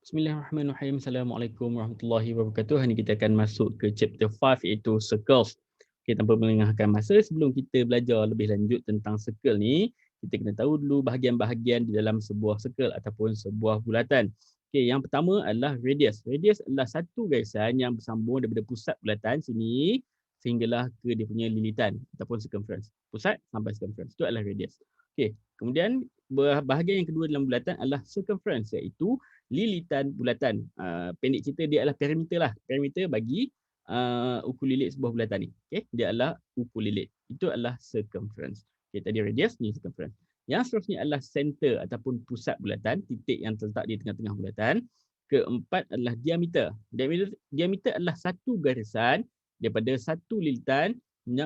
Bismillahirrahmanirrahim. Assalamualaikum warahmatullahi wabarakatuh. Hari ini kita akan masuk ke chapter 5 iaitu circles. Okay, tanpa melengahkan masa, sebelum kita belajar lebih lanjut tentang circle ni, kita kena tahu dulu bahagian-bahagian di dalam sebuah circle ataupun sebuah bulatan. Okay, yang pertama adalah radius. Radius adalah satu garisan yang bersambung daripada pusat bulatan sini sehinggalah ke dia punya lilitan ataupun circumference. Pusat sampai circumference. Itu adalah radius. Okay, kemudian bahagian yang kedua dalam bulatan adalah circumference iaitu lilitan bulatan. Pendek cerita dia adalah perimeter lah. Perimeter bagi ukur lilit sebuah bulatan ni. Okay? Dia adalah ukur lilit. Itu adalah circumference. Okay, tadi radius, ni circumference. Yang seterusnya adalah center ataupun pusat bulatan, titik yang terletak di tengah-tengah bulatan. Keempat adalah diameter. Diameter adalah satu garisan daripada satu lilitan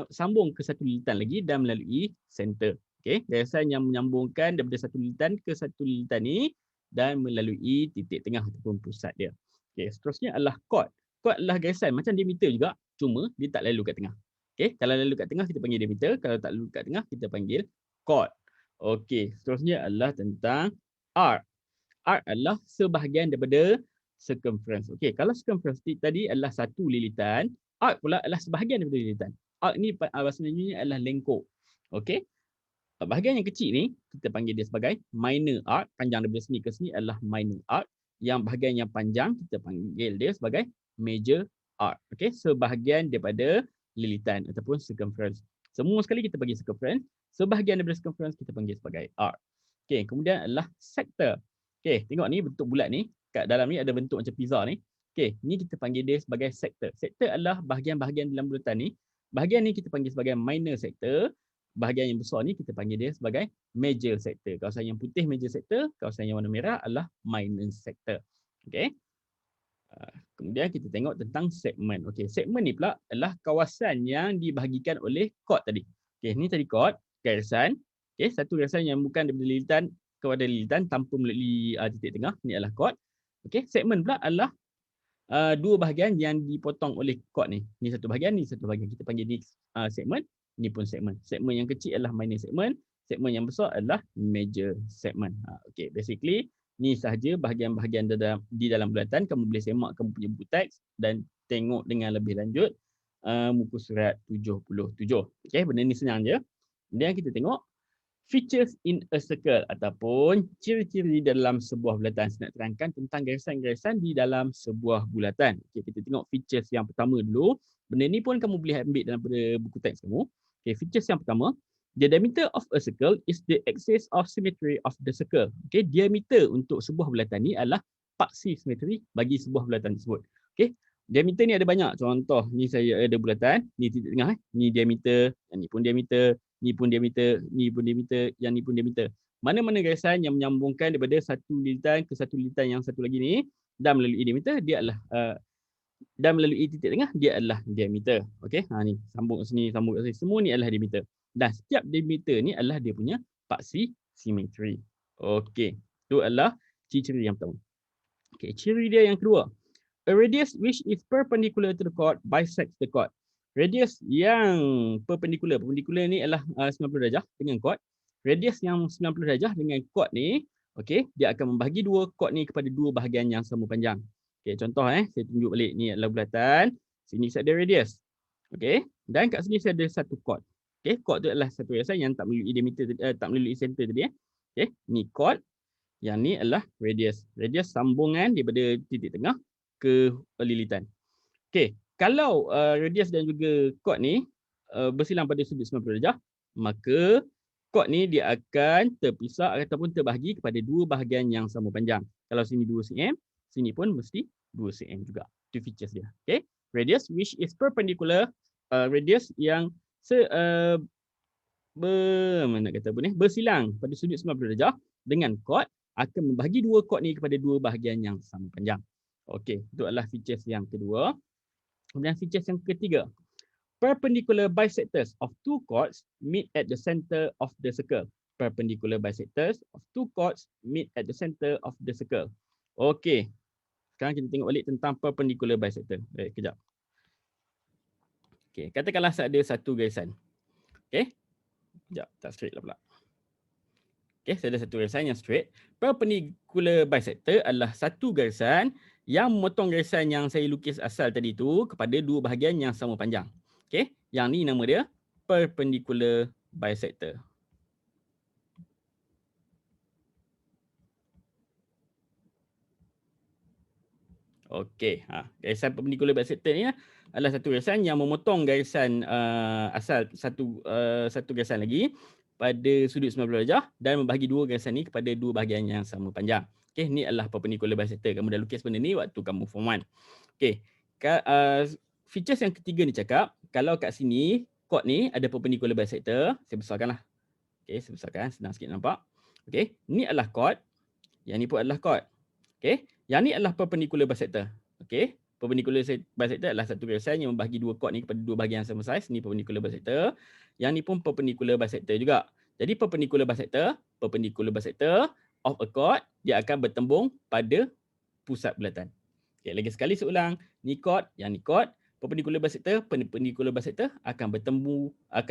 sambung ke satu lilitan lagi dan melalui center. Okay? Garisan yang menyambungkan daripada satu lilitan ke satu lilitan ni dan melalui titik tengah ataupun pusat dia. Okey, seterusnya adalah chord. Chord adalah garisan macam diameter juga, cuma dia tak lalu kat tengah. Okey, kalau lalu kat tengah kita panggil diameter, kalau tak lalu kat tengah kita panggil chord. Okey, seterusnya adalah tentang arc. Arc adalah sebahagian daripada circumference. Okey, kalau circumference tadi adalah satu lilitan, arc pula adalah sebahagian daripada lilitan. Arc ni bahasa Melayunya adalah lengkok. Okey, bahagian yang kecil ni kita panggil dia sebagai minor arc. Panjang daripada sini ke sini adalah minor arc. Yang bahagian yang panjang kita panggil dia sebagai major arc. Okey, sebahagian daripada lilitan ataupun circumference. Semua sekali kita panggil circumference. Sebahagian daripada circumference kita panggil sebagai arc. Okey, kemudian adalah sector. Okey, tengok ni bentuk bulat ni. Kat dalam ni ada bentuk macam pizza ni. Okey, ni kita panggil dia sebagai sector. Sector adalah bahagian-bahagian dalam bulatan ni. Bahagian ni kita panggil sebagai minor sector. Bahagian yang besar ni kita panggil dia sebagai major sector. Kawasan yang putih major sector, kawasan yang warna merah adalah minor sector. Okey. Kemudian kita tengok tentang segmen. Okey, segmen ni pula adalah kawasan yang dibahagikan oleh chord tadi. Okey, ni tadi chord, garisan. Okey, satu garisan yang bukan daripada lilitan kepada lilitan tanpa melalui titik tengah, ni adalah chord. Okey, segmen pula adalah dua bahagian yang dipotong oleh chord ni. Ni satu bahagian, ni satu bahagian. Kita panggil ni segmen. Ini pun segmen. Segmen yang kecil adalah minor segment. Segmen yang besar adalah major segment. Okay, basically ni sahaja bahagian-bahagian di dalam bulatan. Kamu boleh semak kamu punya buku teks dan tengok dengan lebih lanjut muka surat 77. Okay, benda ni senang je. Kemudian kita tengok features in a circle ataupun ciri-ciri dalam sebuah bulatan. Saya nak terangkan tentang garisan-garisan di dalam sebuah bulatan. Okay, kita tengok features yang pertama dulu. Benda ni pun kamu boleh ambil daripada buku teks kamu. Okay, features yang pertama, the diameter of a circle is the axis of symmetry of the circle. Okay, diameter untuk sebuah bulatan ni adalah paksi simetri bagi sebuah bulatan tersebut. Okay, diameter ni ada banyak. Contoh, ni saya ada bulatan, ni titik tengah, ni diameter, yang ni pun diameter, ni pun diameter, ni pun diameter, yang ni pun diameter. Mana-mana garisan yang menyambungkan daripada satu lilitan ke satu lilitan yang satu lagi ni dan melalui diameter, dia adalah dan melalui titik tengah dia adalah diameter. Okey, ni sambung kat sini, sambung kat sini. Semua ni adalah diameter. Dan setiap diameter ni adalah dia punya paksi simetri. Okey, itu adalah ciri-ciri yang pertama. Okey, ciri dia yang kedua. A radius which is perpendicular to the chord bisects the chord. Radius yang perpendicular. Perpendicular ni adalah 90 darjah dengan chord. Radius yang 90 darjah dengan chord ni, okey, dia akan membahagi dua chord ni kepada dua bahagian yang sama panjang. Okey, contoh saya tunjuk balik ni adalah bulatan. Sini saya ada radius. Okey, dan kat sini saya ada satu chord. Okey, chord tu adalah satu garisan yang tak melalui diameter tak melalui center tadi Okey, ni chord. Yang ni adalah radius. Radius sambungan daripada titik tengah ke lilitan. Okey, kalau radius dan juga chord ni bersilang pada sudut 90 darjah, maka chord ni dia akan terpisah ataupun terbahagi kepada dua bahagian yang sama panjang. Kalau sini 2 cm, sini pun mesti 2 cm juga. Itu features dia. Okey, radius which is perpendicular, radius yang bersilang pada sudut 90 darjah dengan chord akan membahagi dua chord ni kepada dua bahagian yang sama panjang. Okey, itu adalah features yang kedua. Kemudian features yang ketiga. Perpendicular bisectors of two chords meet at the center of the circle. Perpendicular bisectors of two chords meet at the center of the circle. Okey. Sekarang kita tengok balik tentang perpendicular bisector. Kejap. Okey, katakanlah saya ada satu garisan. Okey. Sekejap, tak straight lah pula. Okay, saya ada satu garisan yang straight. Perpendicular bisector adalah satu garisan yang memotong garisan yang saya lukis asal tadi tu kepada dua bahagian yang sama panjang. Okay, yang ni nama dia perpendicular bisector. Okey, garisan perpendicular bisector ni adalah satu garisan yang memotong garisan asal satu garisan lagi pada sudut 90 darjah dan membahagi dua garisan ni kepada dua bahagian yang sama panjang. Okey, ni adalah perpendicular bisector. Kamu dah lukis benda ni waktu kamu form 1. Okey, features yang ketiga ni cakap, kalau kat sini chord ni ada perpendicular bisector, saya besarkanlah. Okey, saya besarkan, senang sikit nampak. Okey, ni adalah chord, yang ni pun adalah chord. Okey, yang ni adalah perpendicular bisector. Okey, perpendicular bisector adalah satu garisan yang membahagi dua chord ni kepada dua bahagian yang sama saiz. Ni perpendicular bisector. Yang ni pun perpendicular bisector juga. Jadi perpendicular bisector of a chord, dia akan bertembung pada pusat bulatan. Okey, lagi sekali saya ulang. Ni chord, yang ni chord. Perpendicular bisector akan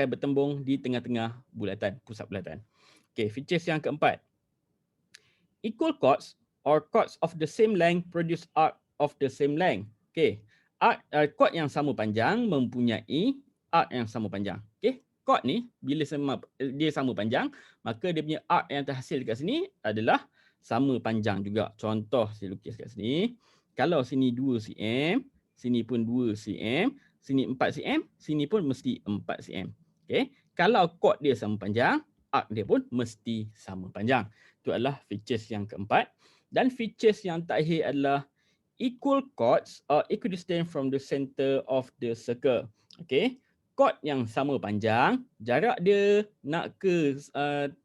bertembung di tengah-tengah bulatan, pusat bulatan. Okey, features yang keempat. Equal chords or chords of the same length produce arc of the same length. Okey. Chord yang sama panjang mempunyai arc yang sama panjang. Okey. Chord ni bila dia sama panjang, maka dia punya arc yang terhasil dekat sini adalah sama panjang juga. Contoh saya lukis kat sini. Kalau sini 2 cm, sini pun 2 cm, sini 4 cm, sini pun mesti 4 cm. Okey. Kalau chord dia sama panjang, arc dia pun mesti sama panjang. Itu adalah features yang keempat. Dan features yang terakhir adalah equal chords are equidistant from the center of the circle. Okey. Chord yang sama panjang, jarak dia nak ke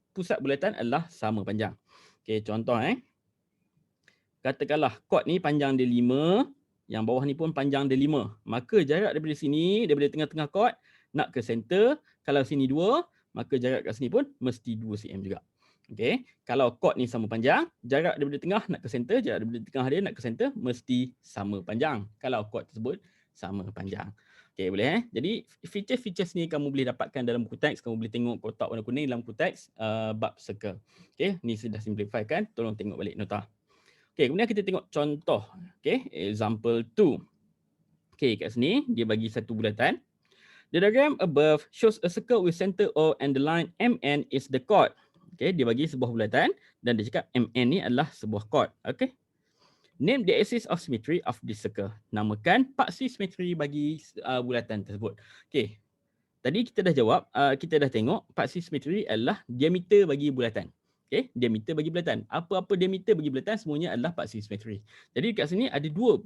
pusat bulatan adalah sama panjang. Okey, contoh katakanlah chord ni panjang dia 5, yang bawah ni pun panjang dia 5. Maka jarak daripada sini, daripada tengah-tengah chord nak ke center, kalau sini 2, maka jarak kat sini pun mesti 2 cm juga. Okey, kalau chord ni sama panjang, jarak daripada tengah nak ke center, jarak daripada tengah dia nak ke center mesti sama panjang. Kalau chord tersebut sama panjang. Okey, boleh Jadi features-features ni kamu boleh dapatkan dalam buku teks, kamu boleh tengok kotak warna kuning dalam buku teks bab circle. Okey, ni sudah simplify kan, tolong tengok balik nota. Okey, kemudian kita tengok contoh. Okey, example 2. Okey, kat sini dia bagi satu bulatan. The diagram above shows a circle with center O and the line MN is the chord. Okey, dia bagi sebuah bulatan dan dia cakap MN ni adalah sebuah chord. Okey. Name the axis of symmetry of this circle. Namakan paksi simetri bagi bulatan tersebut. Okey. Tadi kita dah jawab, kita dah tengok paksi simetri adalah diameter bagi bulatan. Okey, diameter bagi bulatan. Apa-apa diameter bagi bulatan semuanya adalah paksi simetri. Jadi kat sini ada dua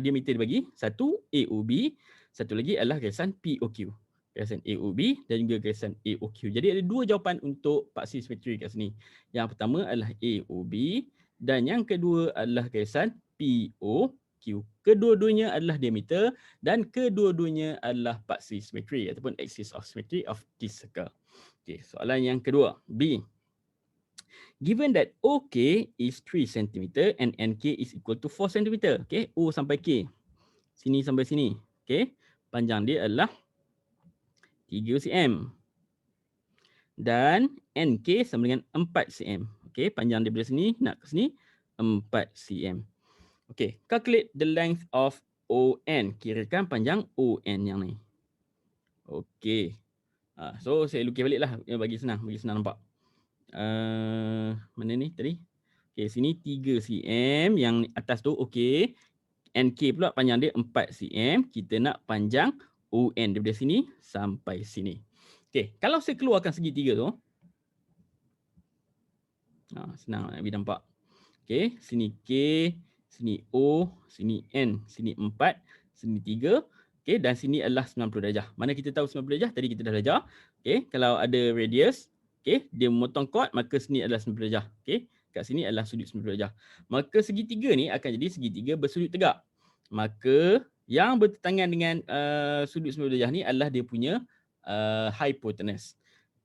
diameter dibagi. Satu AOB, satu lagi adalah garisan POQ. Garisan AOB dan juga garisan AOQ. Jadi ada dua jawapan untuk paksi simetri kat sini. Yang pertama adalah AOB dan yang kedua adalah garisan POQ. Kedua-duanya adalah diameter dan kedua-duanya adalah paksi simetri ataupun axis of symmetry of this circle. Okey, soalan yang kedua, B. Given that OK is 3 cm and NK is equal to 4 cm. Okay, O sampai K. Sini sampai sini. Okay, panjang dia adalah 3 cm. Dan NK sama dengan 4 cm. Okay, panjang daripada sini nak ke sini 4 cm. Okay, calculate the length of ON. Kirakan panjang ON yang ni. Okay. So saya lukis balik lah bagi senang nampak. Mana ni tadi? Okay, sini 3 cm, yang atas tu okey. NK pula panjang dia 4 cm. Kita nak panjang ON daripada sini sampai sini. Okay, kalau saya keluarkan segitiga tu, senang nak nampak. Okay, sini K, sini O, sini N, sini 4, sini 3. Okay, dan sini adalah 90 darjah. Mana kita tahu 90 darjah? Tadi kita dah belajar. Okay, kalau ada radius, okay, dia memotong chord, maka sini adalah 90 darjah. Okay, kat sini adalah sudut 90 darjah. Maka segitiga ni akan jadi segitiga bersudut tegak. Maka yang bertentangan dengan sudut 90 darjah ni adalah dia punya hypotenuse.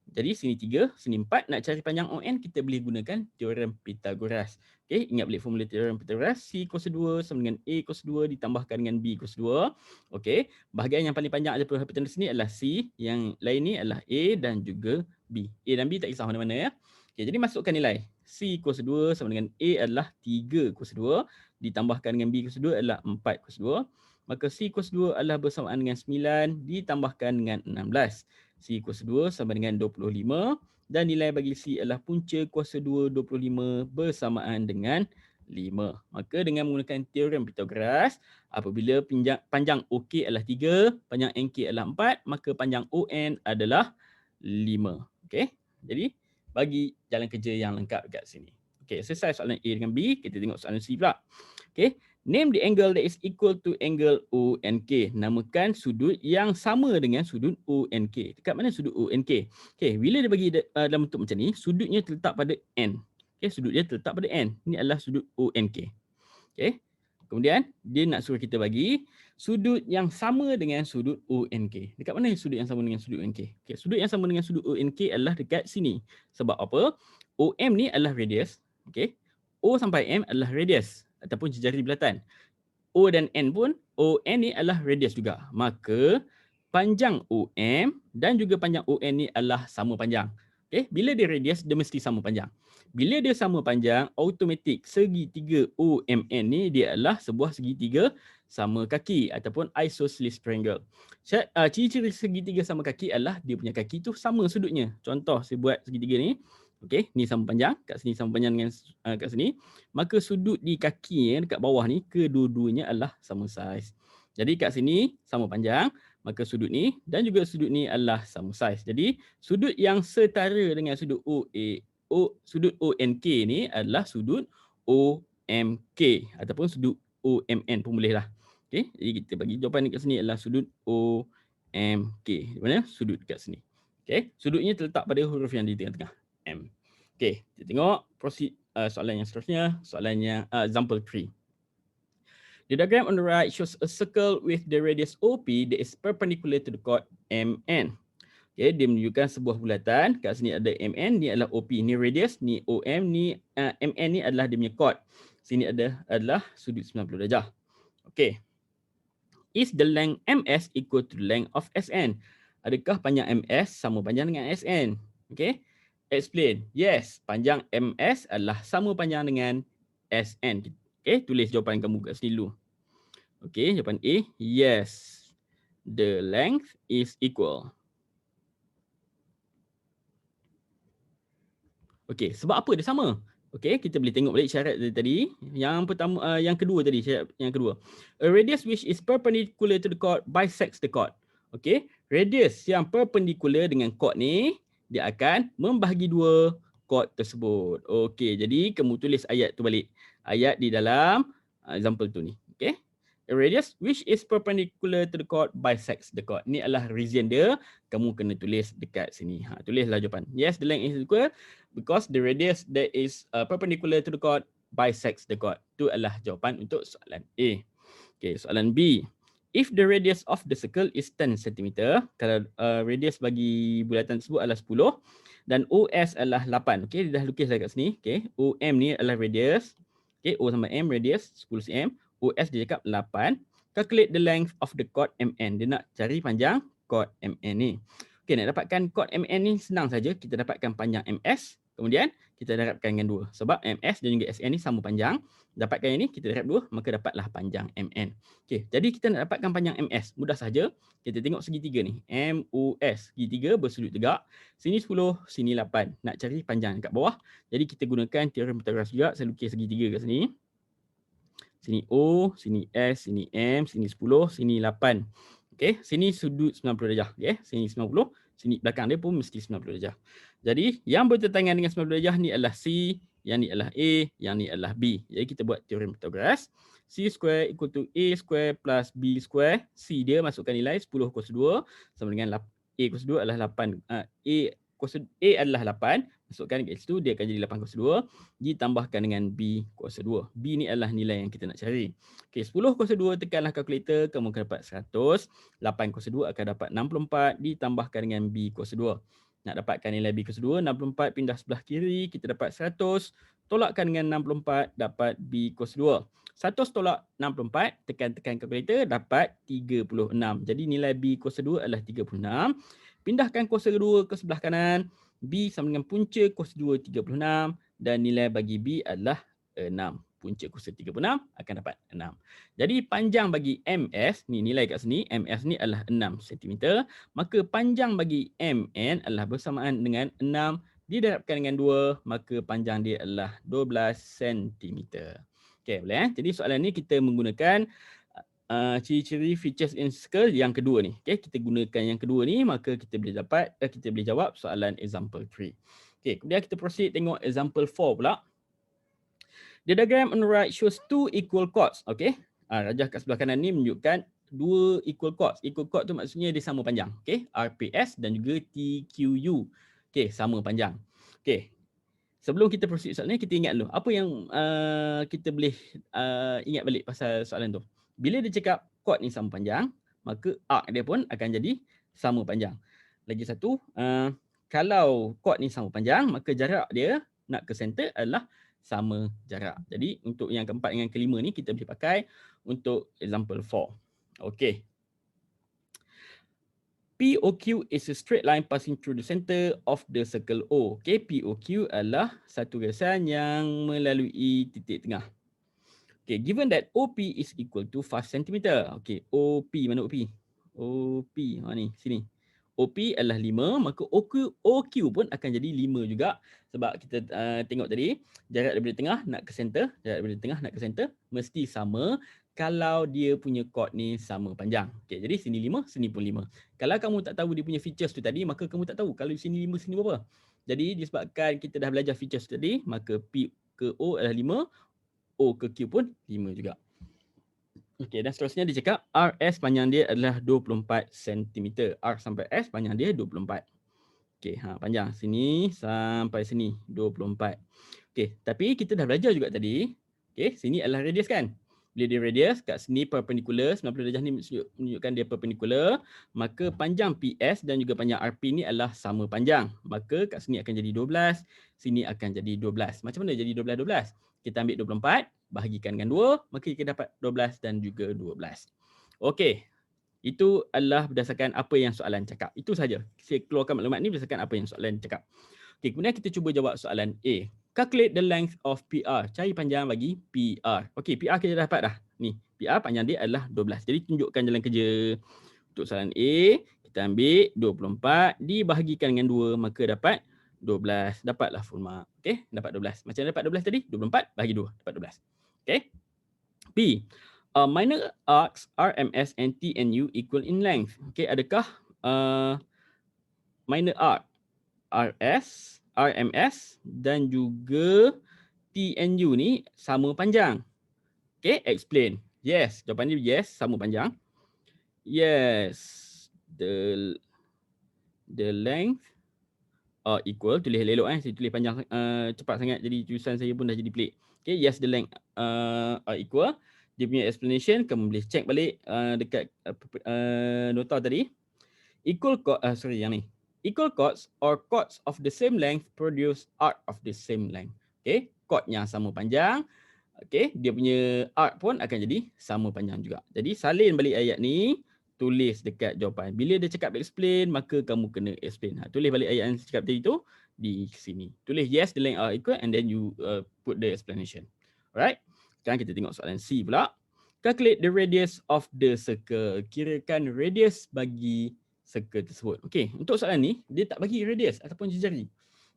Jadi sini 3, sini 4, nak cari panjang ON kita boleh gunakan teorem Pythagoras. Okey, ingat balik formula teorem Pythagoras, C kuasa 2 sama dengan A kuasa 2 ditambahkan dengan B kuasa 2. Okey, bahagian yang paling panjang daripada hypotenuse ni adalah C, yang lain ni adalah A dan juga B. A dan B tak kisah mana-mana ya. Okay, jadi masukkan nilai. C kuasa 2 sama dengan A adalah 3 kuasa 2. Ditambahkan dengan B kuasa 2 adalah 4 kuasa 2. Maka C kuasa 2 adalah bersamaan dengan 9 ditambahkan dengan 16. C kuasa 2 sama dengan 25. Dan nilai bagi C adalah punca kuasa 2 25 bersamaan dengan 5. Maka dengan menggunakan teorem Pythagoras, apabila panjang OK adalah 3, panjang NK adalah 4, maka panjang ON adalah 5. Okey. Jadi bagi jalan kerja yang lengkap dekat sini. Okey, selesai soalan A dengan B, kita tengok soalan C pula. Okey. Name the angle that is equal to angle ONK. Namakan sudut yang sama dengan sudut ONK. Dekat mana sudut ONK? Okey, bila dia bagi dalam bentuk macam ni, sudutnya terletak pada N. Okey, sudut dia terletak pada N. Ini adalah sudut ONK. Okey. Kemudian dia nak suruh kita bagi sudut yang sama dengan sudut ONK. Dekat mana sudut yang sama dengan sudut ONK? Okey, sudut yang sama dengan sudut ONK adalah dekat sini. Sebab apa? OM ni adalah radius. Okey. O sampai M adalah radius ataupun jejari bulatan. O dan N pun, ON ni adalah radius juga. Maka panjang OM dan juga panjang ON ni adalah sama panjang. Okey, bila dia radius, dia mesti sama panjang. Bila dia sama panjang, automatik segitiga OMN ni dia adalah sebuah segitiga sama kaki ataupun isosceles triangle. Ciri-ciri segitiga sama kaki adalah dia punya kaki tu sama sudutnya. Contoh saya buat segitiga ni. Okey, ni sama panjang, kat sini sama panjang dengan kat sini. Maka sudut di kaki dekat bawah ni kedua-duanya adalah sama saiz. Jadi kat sini sama panjang, maka sudut ni dan juga sudut ni adalah sama saiz. Jadi sudut yang setara dengan sudut sudut ONK ni adalah sudut OMK ataupun sudut OMN pun boleh lah. Okey, jadi kita bagi jawapan dekat sini adalah sudut OMK. Di mana? Sudut dekat sini. Okey, sudutnya terletak pada huruf yang di tengah-tengah. M. Okey, kita tengok proceed soalan yang seterusnya, soalan yang example 3. The diagram on the right shows a circle with the radius OP that is perpendicular to the chord MN. Okay, dia menunjukkan sebuah bulatan. Kat sini ada MN, ni adalah OP, ni radius, ni OM, ni MN ni adalah dia punya chord. Sini adalah sudut 90 darjah. Okay. Is the length MS equal to the length of SN? Adakah panjang MS sama panjang dengan SN? Okay. Explain. Yes, panjang MS adalah sama panjang dengan SN. Okay, tulis jawapan kamu kat sini dulu. Okay, jawapan A. Yes, the length is equal. Okay, sebab apa dia sama? Okay, kita boleh tengok balik syarat tadi. Yang pertama, yang kedua tadi, syarat yang kedua. A radius which is perpendicular to the chord bisects the chord. Okay, radius yang perpendicular dengan chord ni, dia akan membahagi dua chord tersebut. Okay, jadi kamu tulis ayat tu balik. Ayat di dalam example tu ni. Okay. A radius which is perpendicular to the chord bisects the chord. Ni adalah reason dia. Kamu kena tulis dekat sini. Tulislah jawapan. Yes, the length is equal because the radius that is perpendicular to the chord bisects the chord. Itu adalah jawapan untuk soalan A. Okay, soalan B. If the radius of the circle is 10 cm, kalau radius bagi bulatan tersebut adalah 10 dan OS adalah 8. Okay, dia dah lukis kat sini. Okay, OM ni adalah radius. Okay, O sama M radius 10 cm. OS dia cakap 8. Calculate the length of the chord MN. Dia nak cari panjang chord MN ni. Okay, nak dapatkan chord MN ni senang saja. Kita dapatkan panjang MS. Kemudian kita darabkan dengan 2. Sebab MS dan juga SN ni sama panjang. Dapatkan yang ni, kita darab 2, maka dapatlah panjang MN. Okay, jadi kita nak dapatkan panjang MS. Mudah saja. Kita tengok segitiga ni. MOS. Segitiga bersudut tegak. Sini 10, sini 8. Nak cari panjang dekat bawah. Jadi kita gunakan teorem Pythagoras juga. Saya lukis segitiga kat sini. Sini O, sini S, sini M, sini 10, sini 8. Okey, sini sudut 90 darjah. Okey, sini 90, sini belakang dia pun mesti 90 darjah. Jadi, yang bertentangan dengan 90 darjah ni adalah C, yang ni adalah A, yang ni adalah B. Jadi kita buat teorem Pythagoras. C square equal to A square plus B square. C dia masukkan nilai 10 kuasa 2 sama dengan A kuasa 2 adalah 8. A adalah 8. Masukkan kat situ, dia akan jadi 8 kuasa 2 ditambahkan dengan B kuasa 2. B ni adalah nilai yang kita nak cari. Okey, 10 kuasa 2 tekanlah kalkulator, kamu akan dapat 100. 8 kuasa 2 akan dapat 64 ditambahkan dengan B kuasa 2. Nak dapatkan nilai B kuasa 2, 64 pindah sebelah kiri, kita dapat 100. Tolakkan dengan 64, dapat B kuasa 2. 100 tolak 64, tekan kalkulator, dapat 36. Jadi nilai B kuasa 2 adalah 36. Pindahkan kuasa 2 ke sebelah kanan. B sama dengan punca cos 2 36 dan nilai bagi B adalah 6. Punca cos 36 akan dapat 6. Jadi panjang bagi MS, ni nilai kat sini, MS ni adalah 6 cm, maka panjang bagi MN adalah bersamaan dengan 6 didarabkan dengan 2, maka panjang dia adalah 12 cm. Okey, boleh Jadi soalan ni kita menggunakan ciri-ciri features in circle yang kedua ni. Okay, kita gunakan yang kedua ni, maka kita boleh dapat, kita boleh jawab soalan example 3. Okay, kemudian kita proceed tengok example 4 pula. The diagram on the right shows two equal chords. Okay, rajah kat sebelah kanan ni menunjukkan dua equal chords. Equal chord tu maksudnya dia sama panjang. Okay, RPS dan juga TQU. Okay, sama panjang. Okay, sebelum kita proceed soalan ni, kita ingat dulu apa yang kita boleh ingat balik pasal soalan tu. Bila dia cakap chord ni sama panjang, maka arc dia pun akan jadi sama panjang. Lagi satu, kalau chord ni sama panjang, maka jarak dia nak ke center adalah sama jarak. Jadi untuk yang keempat dengan kelima ni kita boleh pakai untuk example 4. Okay. POQ is a straight line passing through the center of the circle O. Okay, POQ adalah satu garisan yang melalui titik tengah. Okay, given that OP is equal to 5 cm. Okay, OP, mana OP? OP, ni, sini. OP adalah 5, maka OQ pun akan jadi 5 juga. Sebab kita tengok tadi, jarak daripada tengah nak ke center, mesti sama kalau dia punya chord ni sama panjang. Okay, jadi sini 5, sini pun 5. Kalau kamu tak tahu dia punya features tu tadi, maka kamu tak tahu kalau sini 5, sini berapa. Jadi disebabkan kita dah belajar features tu tadi, maka P ke O adalah 5, O ke Q pun 5 juga. Okey, dan seterusnya dia cakap RS panjang dia adalah 24 cm. R sampai S panjang dia 24. Okey, panjang sini sampai sini 24. Okey, tapi kita dah belajar juga tadi. Okey, sini adalah radius kan? Bila dia radius, kat sini perpendicular, 90 darjah ni menunjukkan dia perpendicular, maka panjang PS dan juga panjang RP ni adalah sama panjang. Maka kat sini akan jadi 12, sini akan jadi 12. Macam mana jadi 12? Kita ambil 24, bahagikan dengan 2, maka kita dapat 12 dan juga 12. Okey, itu adalah berdasarkan apa yang soalan cakap. Itu saja. Saya keluarkan maklumat ni berdasarkan apa yang soalan cakap. Okey, kemudian kita cuba jawab soalan A. Calculate the length of PR. Cari panjang bagi PR. Okey, PR kita dah dapat dah. Ni, PR panjang dia adalah 12. Jadi tunjukkan jalan kerja. Untuk soalan A, kita ambil 24 dibahagikan dengan 2, maka dapat 12. Dapatlah full mark. Okey, dapat 12. Macam mana dapat 12 tadi? 24 bahagi 2, dapat 12. Okey. B. Minor arcs RMS and TNU equal in length. Okey, adakah minor arc RS, RMS dan juga TNU ni sama panjang? Okey, explain. Yes, jawapan dia yes, sama panjang. Yes, the length equal, tulis elok saya tulis panjang cepat sangat jadi tulisan saya pun dah jadi pelik. Okay, yes, the length are equal. Dia punya explanation kamu boleh check balik dekat nota tadi. Equal equal chords or chords of the same length produce arc of the same length. Okay, chord yang sama panjang, okay, dia punya arc pun akan jadi sama panjang juga. Jadi salin balik ayat ni, tulis dekat jawapan. Bila dia cakap explain, maka kamu kena explain. Tulis balik ayat yang cakap tadi tu di sini. Tulis yes, the length are equal and then you put the explanation. Alright. Sekarang kita tengok soalan C pula. Calculate the radius of the circle. Kirakan radius bagi circle tersebut. Okey, untuk soalan ni dia tak bagi radius ataupun jari.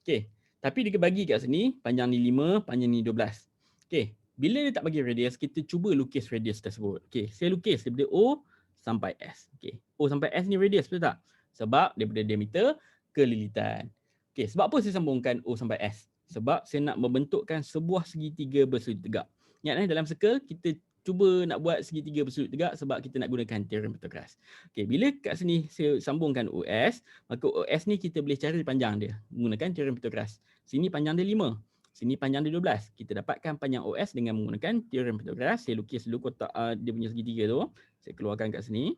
Okey, tapi dia bagi kat sini panjang ni 5, panjang ni 12. Okey, bila dia tak bagi radius, kita cuba lukis radius tersebut. Okey, saya lukis daripada O sampai S. Okey, O sampai S ni radius, betul tak? Sebab daripada diameter ke lilitan. Okey, sebab apa saya sambungkan O sampai S? Sebab saya nak membentukkan sebuah segitiga bersudut tegak. Ingat dalam circle kita cuba nak buat segitiga bersudut tegak sebab kita nak gunakan teorem Pythagoras. Okey, bila kat sini saya sambungkan OS, maka OS ni kita boleh cari panjang dia menggunakan teorem Pythagoras. Sini panjang dia 5, sini panjang dia 12. Kita dapatkan panjang OS dengan menggunakan teorem Pythagoras. Saya lukis dulu kotak dia punya segitiga tu. Saya keluarkan kat sini.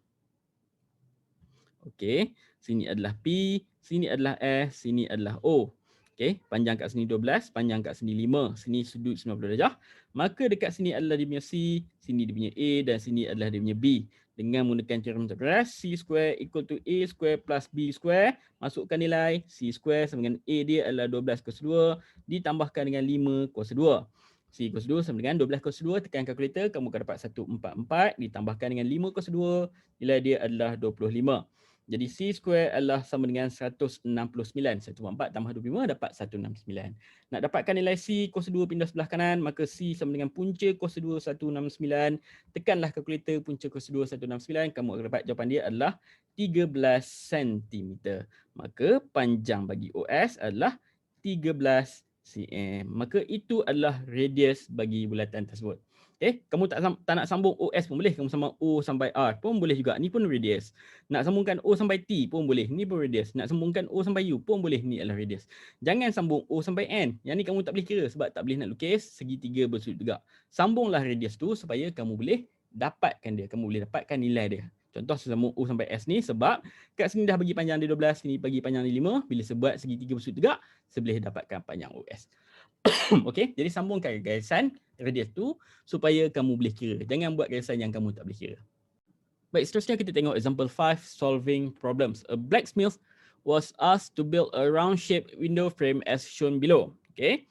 Okey, sini adalah P, sini adalah S, sini adalah O. Okey, panjang kat sini 12, panjang kat sini 5, sini sudut 90 darjah. Maka dekat sini adalah dia punya C, sini dia punya A dan sini adalah dia punya B. Dengan menggunakan teorem Pythagoras, C square equal to A square plus B square. Masukkan nilai, C square sama dengan A dia adalah 12 cos 2 ditambahkan dengan 5 cos 2. C cos 2 sama dengan 12 cos 2, tekan kalkulator, kamu akan dapat 144 ditambahkan dengan 5 cos 2, nilai dia adalah 25. Jadi C square adalah sama dengan 169. 144 tambah 25 dapat 169. Nak dapatkan nilai C cos 2 pindah sebelah kanan, maka C sama dengan punca cos 2 169. Tekanlah kalkulator punca cos 2 169, kamu akan dapat jawapan dia adalah 13 cm. Maka panjang bagi OS adalah 13 cm. Maka itu adalah radius bagi bulatan tersebut. Kamu tak nak sambung OS pun boleh. Kamu sambung O sampai R pun boleh juga. Ni pun radius. Nak sambungkan O sampai T pun boleh. Ni pun radius. Nak sambungkan O sampai U pun boleh. Ni adalah radius. Jangan sambung O sampai N. Yang ni kamu tak boleh kira sebab tak boleh nak lukis segitiga bersudut tegak. Sambunglah radius tu supaya kamu boleh dapatkan dia. Kamu boleh dapatkan nilai dia. Contoh saya sambung O sampai S ni sebab kat sini dah bagi panjang dia 12, sini bagi panjang dia 5. Bila saya buat segitiga bersudut tegak, saya boleh dapatkan panjang OS. Okey, jadi sambungkan garisan radius tu supaya kamu boleh kira. Jangan buat garisan yang kamu tak boleh kira. Baik, seterusnya kita tengok example 5, solving problems. A blacksmith was asked to build a round-shaped window frame as shown below. Okay,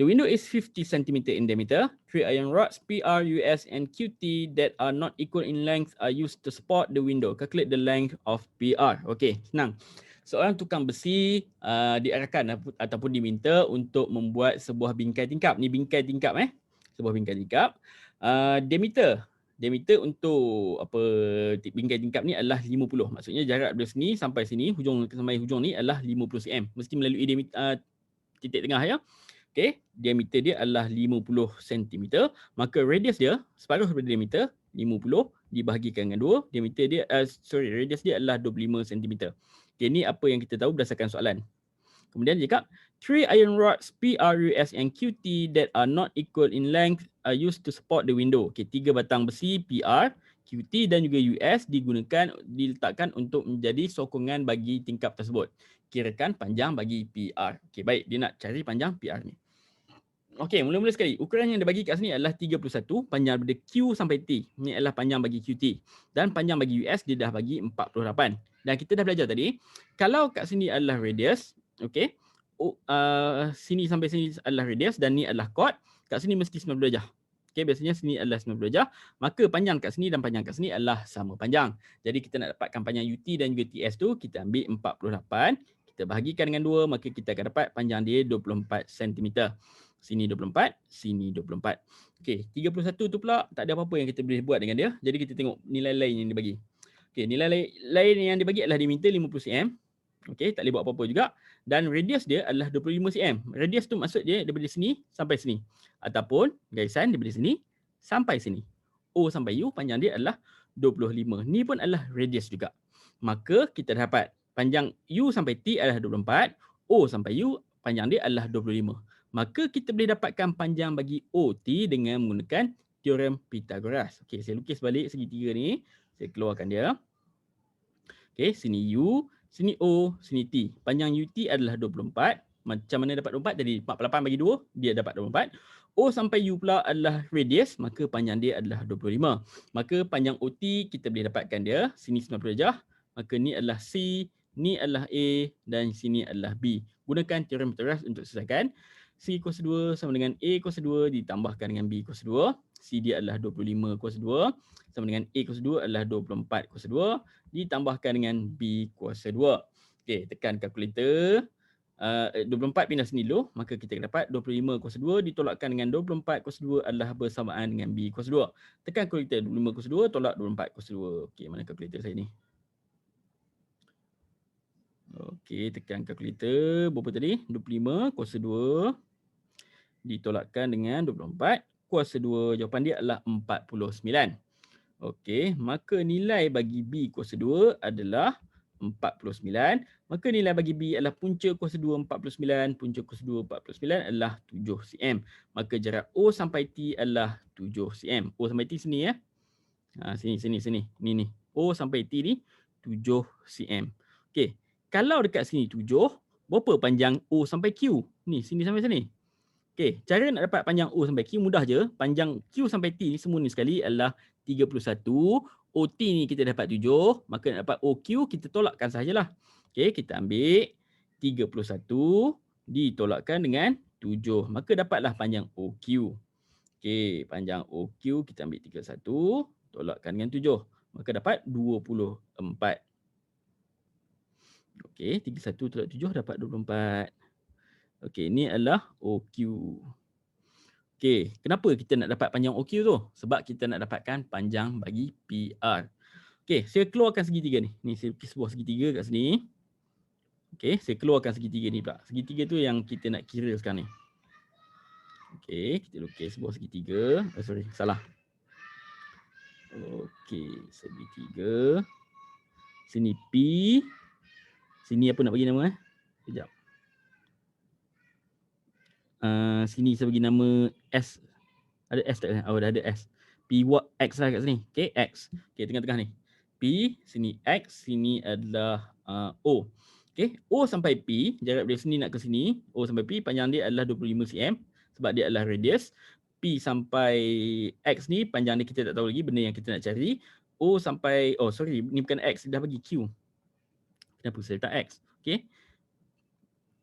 the window is 50 cm in diameter. 3 iron rods PR, US, and QT that are not equal in length are used to support the window. Calculate the length of PR. Okay, senang. Seorang tukang besi diarahkan ataupun diminta untuk membuat sebuah bingkai tingkap. Ni bingkai tingkap sebuah bingkai tingkap. Diameter untuk bingkai tingkap ni adalah 50. Maksudnya jarak dari sini sampai sini, hujung sampai hujung ni adalah 50 cm. Mesti melalui titik tengah ya. Okey, diameter dia adalah 50 cm. Maka radius dia separuh daripada diameter 50 dibahagikan dengan 2. Diameter dia radius dia adalah 25 cm. Okay, ni apa yang kita tahu berdasarkan soalan. Kemudian dia cakap 3 iron rods PR, US and QT that are not equal in length are used to support the window. Okay, 3 batang besi PR, QT dan juga US diletakkan untuk menjadi sokongan bagi tingkap tersebut. Kirakan panjang bagi PR. Okay, baik, dia nak cari panjang PR ni. Okey, mula-mula sekali, ukuran yang dia bagi kat sini adalah 31, panjang daripada Q sampai T. Ini adalah panjang bagi QT. Dan panjang bagi US dia dah bagi 48. Dan kita dah belajar tadi, kalau kat sini adalah radius, okey, sini sampai sini adalah radius dan ni adalah chord, kat sini mesti 90 darjah. Okey, biasanya sini adalah 90 darjah, maka panjang kat sini dan panjang kat sini adalah sama panjang. Jadi kita nak dapatkan panjang UT dan juga TS tu, kita ambil 48, kita bahagikan dengan 2, maka kita akan dapat panjang dia 24 cm. Sini 24, sini 24. Okey, 31 tu pula tak ada apa-apa yang kita boleh buat dengan dia. Jadi kita tengok nilai lain yang dia bagi. Okey, nilai lain yang dia bagi adalah diameter 50 cm. Okey, tak boleh buat apa-apa juga. Dan radius dia adalah 25 cm. Radius tu maksud dia daripada sini sampai sini. Ataupun garisan daripada sini sampai sini. O sampai U panjang dia adalah 25. Ni pun adalah radius juga. Maka kita dapat panjang U sampai T adalah 24. O sampai U panjang dia adalah 25. Maka kita boleh dapatkan panjang bagi OT dengan menggunakan teorem Pythagoras. Okey, saya lukis balik segitiga ni. Saya keluarkan dia. Okey, sini U, sini O, sini T. Panjang UT adalah 24. Macam mana dapat 24? Jadi 48 bagi 2, dia dapat 24. O sampai U pula adalah radius, maka panjang dia adalah 25. Maka panjang OT kita boleh dapatkan dia. Sini 90 darjah. Maka ni adalah C, ni adalah A dan sini adalah B. Gunakan teorem Pythagoras untuk selesaikan. C cos 2 sama dengan A cos 2 ditambahkan dengan B cos 2. C dia adalah 25 cos 2 sama dengan A cos 2 adalah 24 cos 2 ditambahkan dengan B cos 2. Okey, tekan kalkulator. 24 pindah sini dulu, maka kita dapat 25 cos 2 ditolakkan dengan 24 cos 2 adalah bersamaan dengan B cos 2. Tekan kalkulator, 25 cos 2 tolak 24 cos 2. Okey, mana kalkulator saya ni? Okey, tekan kalkulator. Berapa tadi? 25 cos 2 ditolakkan dengan 24 kuasa 2. Jawapan dia adalah 49. Okey, maka nilai bagi B kuasa 2 adalah 49. Maka nilai bagi B adalah punca kuasa 2 49, punca kuasa 2 49 adalah 7 cm. Maka jarak O sampai T adalah 7 cm. O sampai T sini ya. Sini. Ni. O sampai T ni 7 cm. Okey, kalau dekat sini 7, berapa panjang O sampai Q? Ni, sini sampai sini. Okey, cara nak dapat panjang O sampai Q mudah je. Panjang Q sampai T ni semua ni sekali adalah 31. OT ni kita dapat 7. Maka nak dapat OQ kita tolakkan sahajalah. Okey, kita ambil 31 ditolakkan dengan 7. Maka dapatlah panjang OQ. Okey, panjang OQ kita ambil 31 tolakkan dengan 7. Maka dapat 24. Okey, 31 tolak 7 dapat 24. Okey, ini adalah OQ. Okey, kenapa kita nak dapat panjang OQ tu? Sebab kita nak dapatkan panjang bagi PR. Okey, saya keluarkan segitiga ni. Ni saya lukis sebuah segitiga kat sini. Okey, saya keluarkan segitiga ni pula. Segitiga tu yang kita nak kira sekarang ni. Okey, kita lukis sebuah segitiga. Sorry, salah. Okey, segitiga. Sini P. Sini apa nak bagi nama? Sekejap. Sini saya bagi nama S. Ada S tak? Oh, dah ada S. P what X lah kat sini. Okey, X. Okey, tengah-tengah ni. P, sini X, sini adalah O. Okey, O sampai P, jarak dari sini nak ke sini, O sampai P, panjang dia adalah 25 cm sebab dia adalah radius. P sampai X ni, panjang dia kita tak tahu lagi, benda yang kita nak cari. O sampai, oh sorry, ni bukan X, dia dah bagi Q. Kenapa saya letak X? Okey.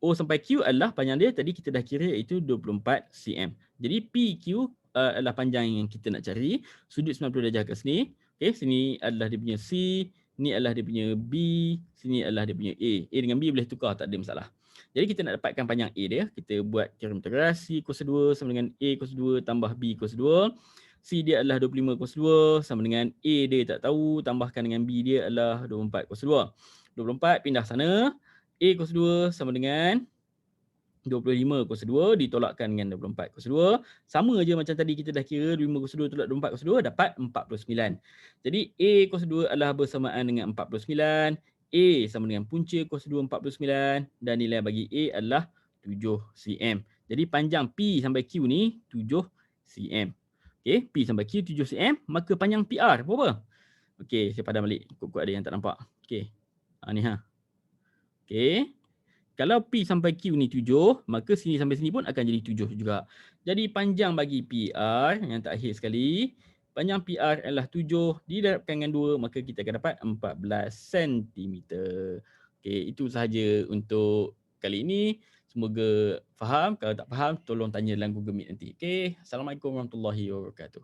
O sampai Q adalah panjang dia tadi kita dah kira iaitu 24 cm. Jadi PQ adalah panjang yang kita nak cari. Sudut 90 darjah kat sini. Okey, sini adalah dia punya C, ni adalah dia punya B, sini adalah dia punya A. A dengan B boleh tukar, tak ada masalah. Jadi kita nak dapatkan panjang A dia, kita buat teorem integrasi C kuasa 2 sama dengan A kuasa 2 tambah B kuasa 2. C dia adalah 25 kuasa 2 sama dengan A dia tak tahu, tambahkan dengan B dia adalah 24 kuasa 2. 24 pindah sana. A kuasa 2 sama dengan 25 kuasa 2 ditolakkan dengan 24 kuasa 2. Sama je macam tadi kita dah kira 25 kuasa 2 tolak 24 kuasa 2 dapat 49. Jadi A kuasa 2 adalah bersamaan dengan 49. A sama dengan punca kuasa 2 49 dan nilai bagi A adalah 7 cm. Jadi panjang P sampai Q ni 7 cm. Okey, P sampai Q 7 cm, maka panjang PR berapa? Okey, saya padam balik. Kok ada yang tak nampak. Okey. Ni ha. Okey. Kalau P sampai Q ni 7, maka sini sampai sini pun akan jadi 7 juga. Jadi panjang bagi PR yang terakhir sekali, panjang PR adalah 7 didarabkan dengan 2, maka kita akan dapat 14 cm. Okey, itu sahaja untuk kali ini. Semoga faham. Kalau tak faham, tolong tanya dalam Google Meet nanti. Okey, Assalamualaikum warahmatullahi wabarakatuh.